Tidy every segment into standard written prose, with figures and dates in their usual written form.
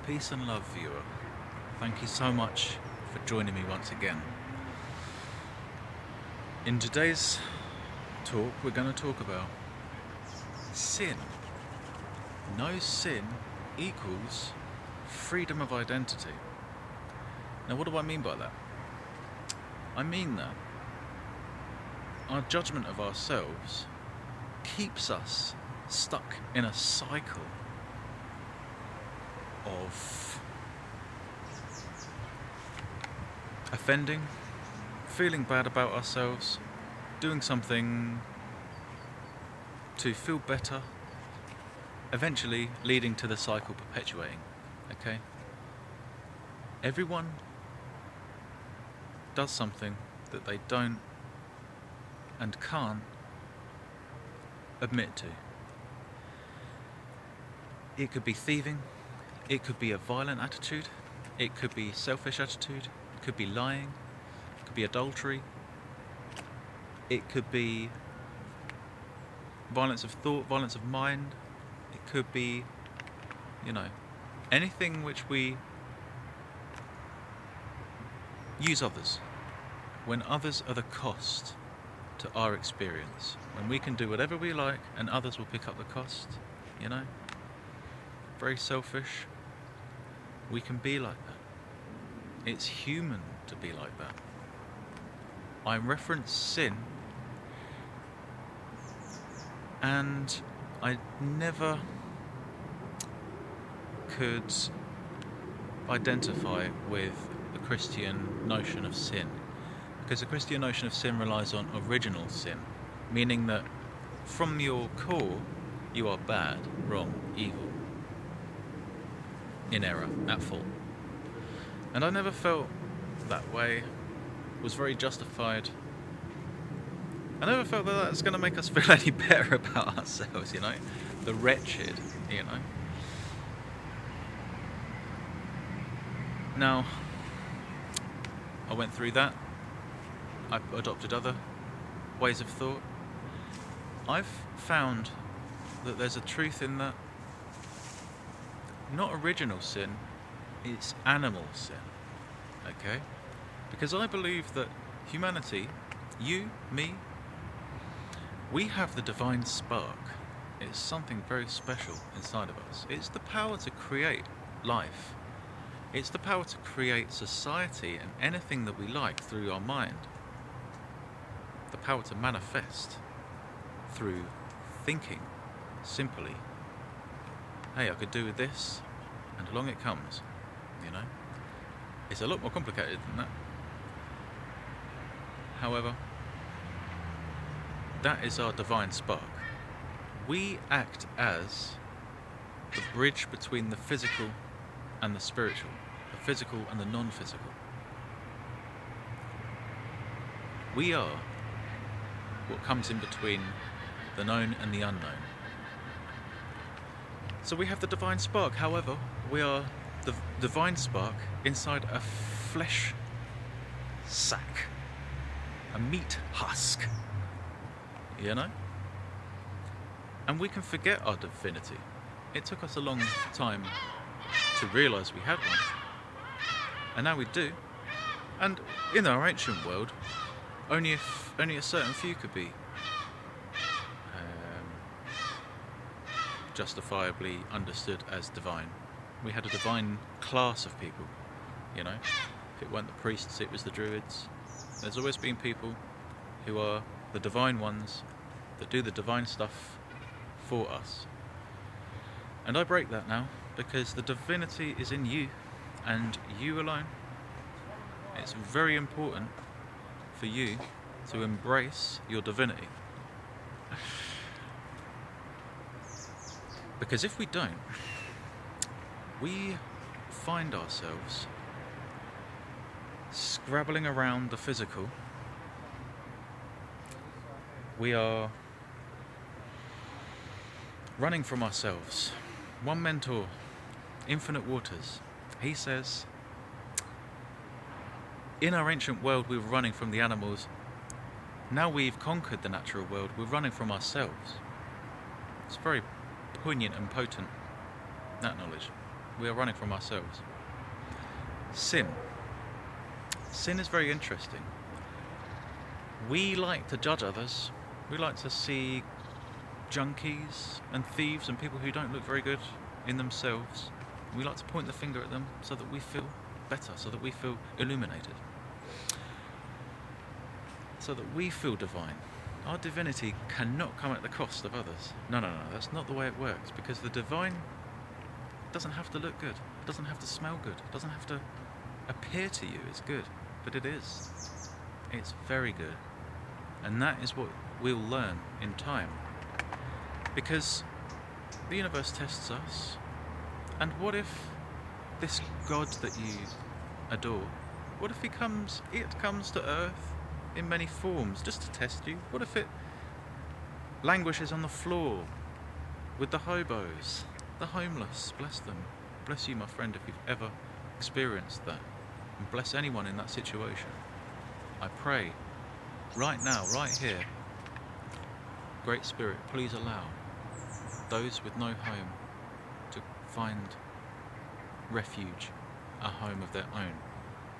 Peace and love, viewer. Thank you so much for joining me once again. In today's talk, we're going to talk about sin. No sin equals freedom of identity. Now, what do I mean by that? I mean that our judgment of ourselves keeps us stuck in a cycle of offending, feeling bad about ourselves, doing something to feel better, eventually leading to the cycle perpetuating. Okay? Everyone does something that they don't and can't admit to. It could be thieving, it could be a violent attitude, it could be selfish attitude, it could be lying, it could be adultery, it could be violence of thought, violence of mind, it could be, anything which we use others when others are the cost to our experience. When we can do whatever we like and others will pick up the cost, very selfish. We can be like that. It's human to be like that. I reference sin, and I never could identify with the Christian notion of sin, because the Christian notion of sin relies on original sin, meaning that from your core you are bad, wrong, evil, in error, at fault. And I never felt that way, was very justified. I never felt that that's going to make us feel any better about ourselves, the wretched, Now, I went through that. I adopted other ways of thought. I've found that there's a truth in that. Not original sin, it's animal sin. Okay? Because I believe that humanity, you, me, we have the divine spark. It's something very special inside of us. It's the power to create life. It's the power to create society and anything that we like through our mind. The power to manifest through thinking simply. Hey, I could do with this, and along it comes, It's a lot more complicated than that. However, that is our divine spark. We act as the bridge between the physical and the spiritual, the physical and the non-physical. We are what comes in between the known and the unknown. So we have the divine spark. However, we are the divine spark inside a flesh sack, a meat husk, And we can forget our divinity. It took us a long time to realise we had one, and now we do. And in our ancient world, only a certain few could be justifiably understood as divine. We had a divine class of people, If it weren't the priests, it was the druids. There's always been people who are the divine ones that do the divine stuff for us. And I break that now, because the divinity is in you and you alone. It's very important for you to embrace your divinity. Because if we don't, we find ourselves scrabbling around the physical. We are running from ourselves. One mentor, Infinite Waters, he says, in our ancient world we were running from the animals. Now we've conquered the natural world, we're running from ourselves. It's very poignant and potent, that knowledge. We are running from ourselves. Sin. Sin is very interesting. We like to judge others. We like to see junkies and thieves and people who don't look very good in themselves. We like to point the finger at them so that we feel better, so that we feel illuminated, so that we feel divine. Our divinity cannot come at the cost of others. No, that's not the way it works, because the divine doesn't have to look good, it doesn't have to smell good, it doesn't have to appear to you as good, but it is. It's very good. And that is what we'll learn in time. Because the universe tests us. And what if this God that you adore, what if it comes to earth in many forms just to test you? What if it languishes on the floor with the hobos, the homeless? Bless them. Bless you, my friend, if you've ever experienced that. And bless anyone in that situation. I pray, right now, right here, Great Spirit, please allow those with no home to find refuge, a home of their own,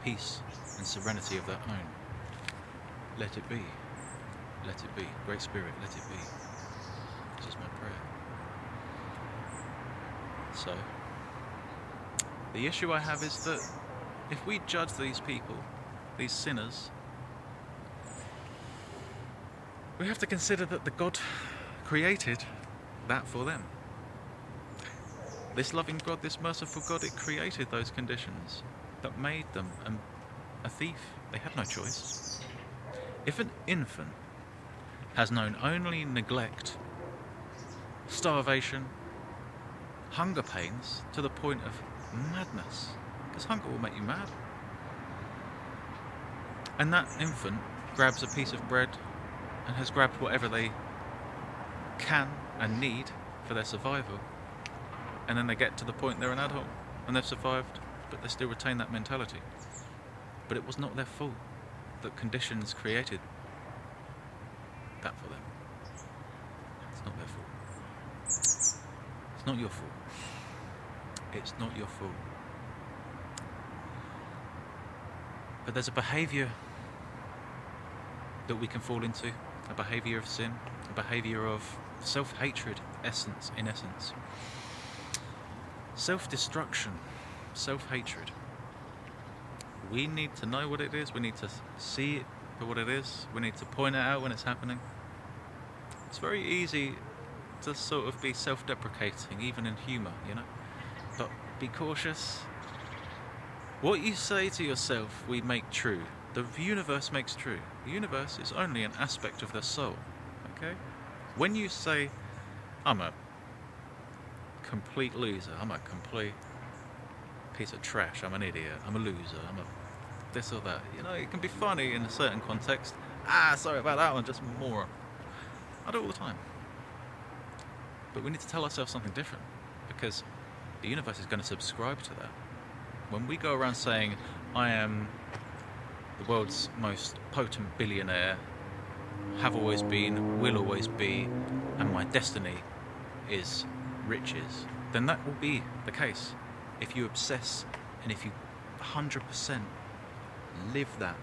peace and serenity of their own. Let it be. Let it be. Great Spirit, let it be. This is my prayer. So, the issue I have is that if we judge these people, these sinners, we have to consider that the God created that for them. This loving God, this merciful God, it created those conditions that made them a thief. They had no choice. If an infant has known only neglect, starvation, hunger pains to the point of madness, because hunger will make you mad, and that infant grabs a piece of bread and has grabbed whatever they can and need for their survival, and then they get to the point they're an adult and they've survived, but they still retain that mentality. But it was not their fault that conditions created that for them. It's not their fault. It's not your fault. It's not your fault. But there's a behaviour that we can fall into, a behaviour of sin, a behaviour of self-hatred, in essence. Self-destruction, self-hatred. We need to know what it is, we need to see it for what it is, we need to point it out when it's happening. It's very easy to sort of be self-deprecating, even in humour, you know. But be cautious. What you say to yourself, we make true. The universe makes true. The universe is only an aspect of the soul, okay? When you say, I'm a complete loser, I'm a complete piece of trash, I'm an idiot, I'm a loser, I'm a this or that, you know, it can be funny in a certain context. Sorry about that one, just more. I do it all the time. But we need to tell ourselves something different, because the universe is going to subscribe to that. When we go around saying, I am the world's most potent billionaire, have always been, will always be, and my destiny is riches, then that will be the case. If you obsess and if you 100% live that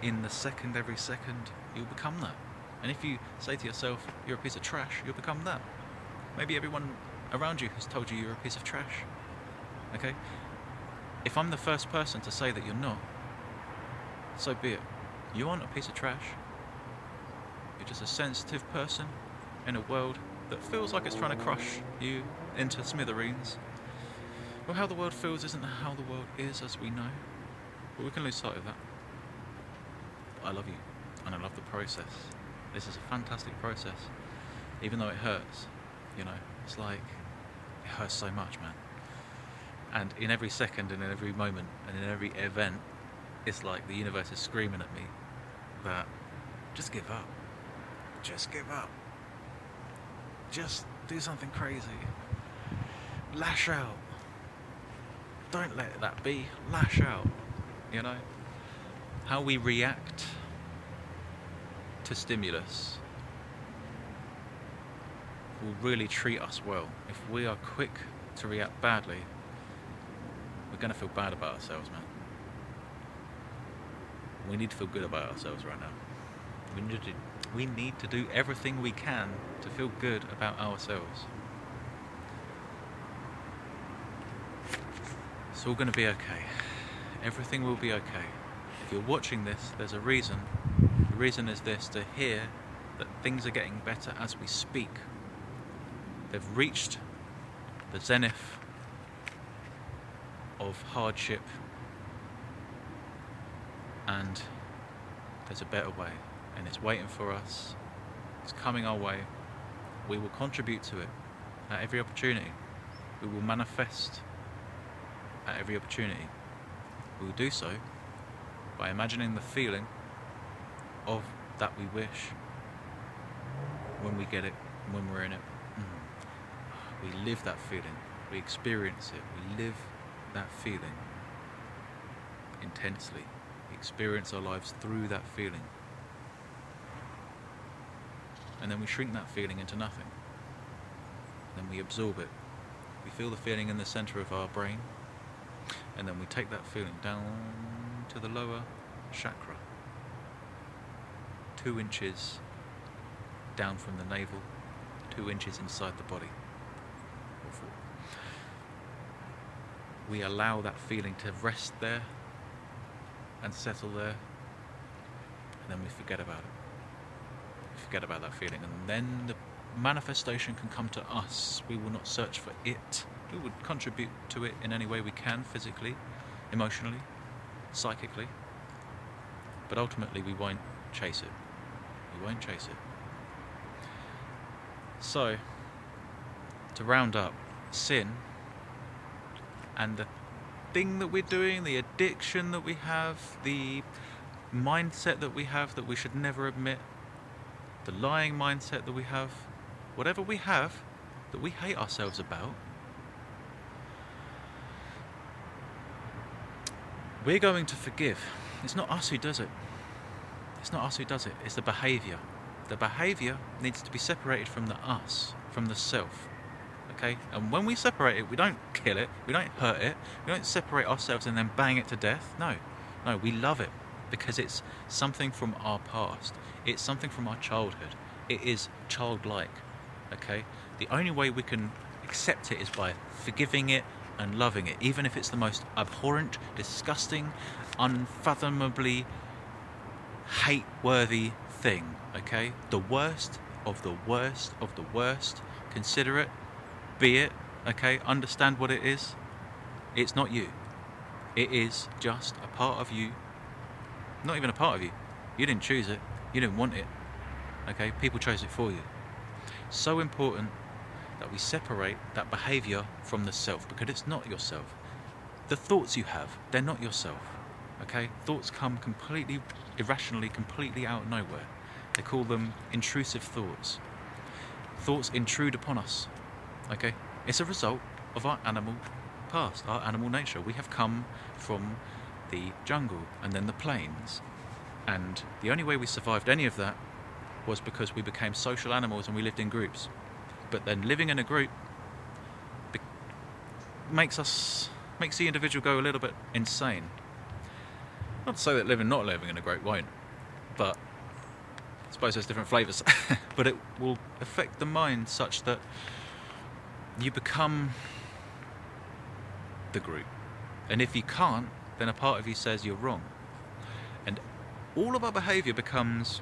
in the second, every second, you'll become that. And if you say to yourself, you're a piece of trash, you'll become that. Maybe everyone around you has told you you're a piece of trash. Okay? If I'm the first person to say that you're not, so be it. You aren't a piece of trash. You're just a sensitive person in a world that feels like it's trying to crush you into smithereens. Well, how the world feels isn't how the world is, as we know. But we can lose sight of that. I love you, and I love the process. This is a fantastic process. Even though it hurts, you know, it's like, it hurts so much, man. And in every second and in every moment and in every event, it's like the universe is screaming at me that just give up. Just give up. Just do something crazy. Lash out. Don't let that be. Lash out. You know? How we react to stimulus will really treat us well. If we are quick to react badly, we're going to feel bad about ourselves, man. We need to feel good about ourselves right now. We need to do everything we can to feel good about ourselves. It's all going to be okay. Everything will be okay. If you're watching this, there's a reason. The reason is this: to hear that things are getting better as we speak. They've reached the zenith of hardship, and there's a better way, and it's waiting for us. It's coming our way. We will contribute to it at every opportunity. We will manifest at every opportunity. We will do so by imagining the feeling of that we wish when we get it, when we're in it. We live that feeling. We experience it. We live that feeling intensely. We experience our lives through that feeling. And then we shrink that feeling into nothing. Then we absorb it. We feel the feeling in the center of our brain, and then we take that feeling down to the lower chakra, 2 inches down from the navel, 2 inches inside the body. Or 4. We allow that feeling to rest there and settle there, and then we forget about it. We forget about that feeling, and then the manifestation can come to us. We will not search for it. We would contribute to it in any way we can, physically, emotionally, psychically, but ultimately we won't chase it. We won't chase it. So, to round up, sin and the thing that we're doing, the addiction that we have, the mindset that we have that we should never admit, the lying mindset that we have, whatever we have that we hate ourselves about, we're going to forgive. It's not us who does it. It's not us who does it. It's the behaviour. The behaviour needs to be separated from the us, from the self. Okay? And when we separate it, we don't kill it, we don't hurt it, we don't separate ourselves and then bang it to death. No, we love it because it's something from our past. It's something from our childhood. It is childlike. Okay? The only way we can accept it is by forgiving it and loving it, even if it's the most abhorrent, disgusting, unfathomably hate-worthy thing. Okay? The worst of the worst of the worst. Consider it. Be it. Okay? Understand what it is. It's not you. It is just a part of you. Not even a part of you. You didn't choose it. You didn't want it. Okay? People chose it for you. So important that we separate that behaviour from the self, because it's not yourself. The thoughts you have, they're not yourself. Okay? Thoughts come completely irrationally, completely out of nowhere. They call them intrusive thoughts. Thoughts intrude upon us. Okay? It's a result of our animal past, our animal nature. We have come from the jungle and then the plains, and the only way we survived any of that was because we became social animals and we lived in groups. But then living in a group makes the individual go a little bit insane. Not to say that not living in a group won't, but I suppose there's different flavours. But it will affect the mind such that you become the group. And if you can't, then a part of you says you're wrong. And all of our behaviour becomes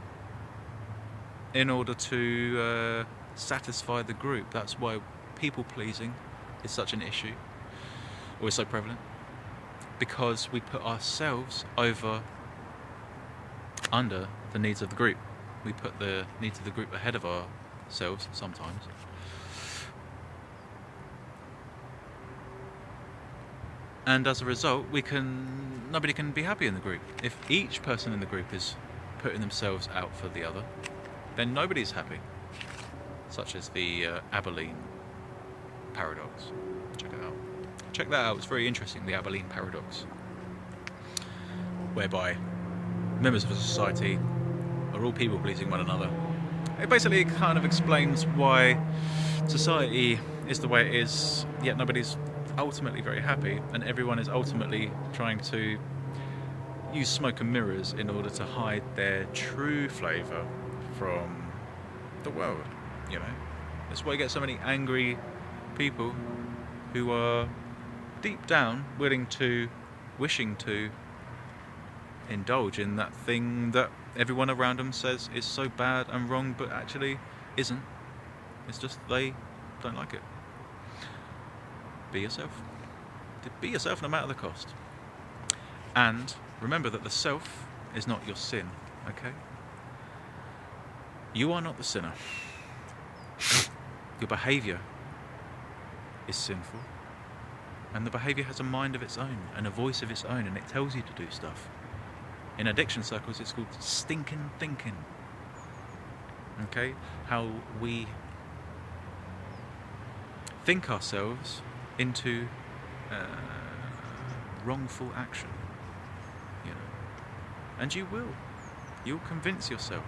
in order to satisfy the group. That's why people pleasing is such an issue, or is so prevalent, because we put ourselves under the needs of the group. We put the needs of the group ahead of ourselves sometimes. And as a result, nobody can be happy in the group. If each person in the group is putting themselves out for the other, then nobody's happy. Such as the Abilene paradox. Check it out. Check that out. It's very interesting, the Abilene paradox, whereby members of a society are all people pleasing one another. It basically kind of explains why society is the way it is, yet nobody's ultimately very happy, and everyone is ultimately trying to use smoke and mirrors in order to hide their true flavour from the world, you know. That's why you get so many angry people who are deep down wishing to indulge in that thing that everyone around them says is so bad and wrong, but actually isn't. It's just they don't like it. Be yourself. Be yourself no matter the cost. And remember that the self is not your sin, okay? You are not the sinner. Your behaviour is sinful. And the behaviour has a mind of its own and a voice of its own, and it tells you to do stuff. In addiction circles, it's called stinking thinking. Okay? How we think ourselves into wrongful action. You know? And you'll convince yourself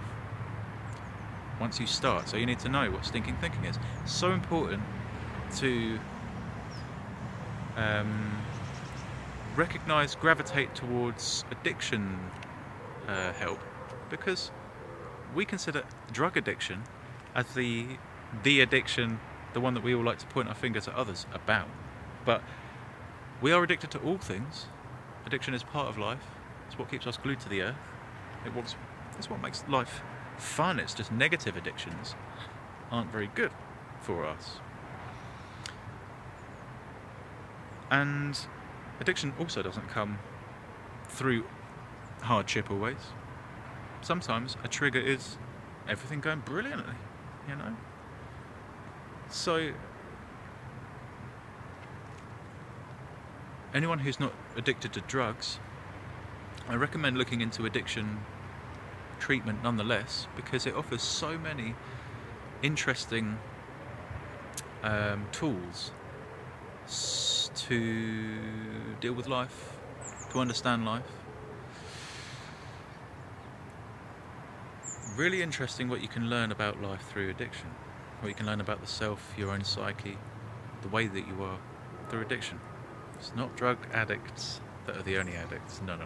once you start. So you need to know what stinking thinking is. It's so important to recognize, gravitate towards addiction help, because we consider drug addiction as the addiction, the one that we all like to point our fingers at others about. But we are addicted to all things. Addiction is part of life. It's what keeps us glued to the earth. It's what makes life fun. It's just negative addictions aren't very good for us. And addiction also doesn't come through hardship always. Sometimes a trigger is everything going brilliantly, you know. So anyone who's not addicted to drugs, I recommend looking into addiction treatment nonetheless, because it offers so many interesting tools to deal with life, to understand life. Really interesting what you can learn about life through addiction, what you can learn about the self, your own psyche, the way that you are through addiction. It's not drug addicts that are the only addicts. No.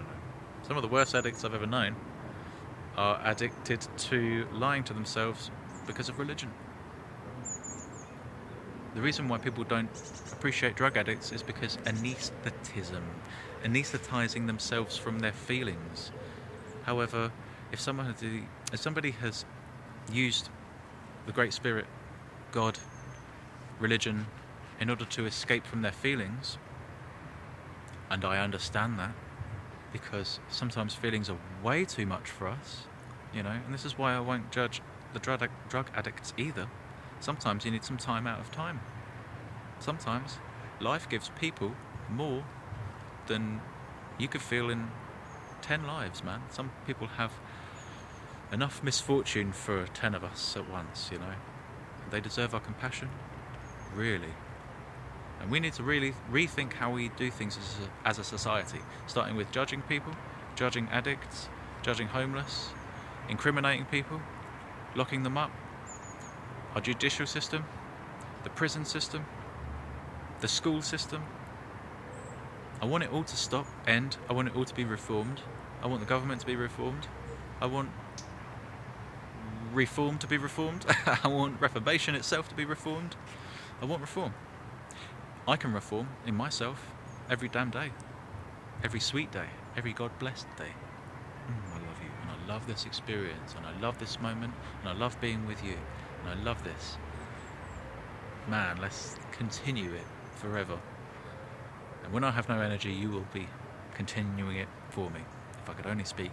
Some of the worst addicts I've ever known are addicted to lying to themselves because of religion. The reason why people don't appreciate drug addicts is because anaesthetizing themselves from their feelings. However, if somebody has used the Great Spirit, God, religion, in order to escape from their feelings, and I understand that, because sometimes feelings are way too much for us, you know, and this is why I won't judge the drug addicts either. Sometimes you need some time out of time. Sometimes life gives people more than you could feel in 10 lives, man. Some people have enough misfortune for 10 of us at once, you know. They deserve our compassion, really. And we need to really rethink how we do things as a society, starting with judging people, judging addicts, judging homeless, incriminating people, locking them up, our judicial system, the prison system, the school system. I want it all to stop, end. I want it all to be reformed. I want the government to be reformed. I want reform to be reformed. I want reformation itself to be reformed. I want reform. I can reform in myself every damn day, every sweet day, every God-blessed day. I love you, and I love this experience, and I love this moment, and I love being with you, and I love this. Man, let's continue it forever. And when I have no energy, you will be continuing it for me. If I could only speak.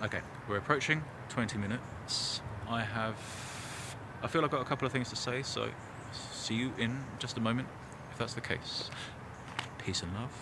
Okay, we're approaching 20 minutes. I feel I've got a couple of things to say, so see you in just a moment, if that's the case. Peace and love.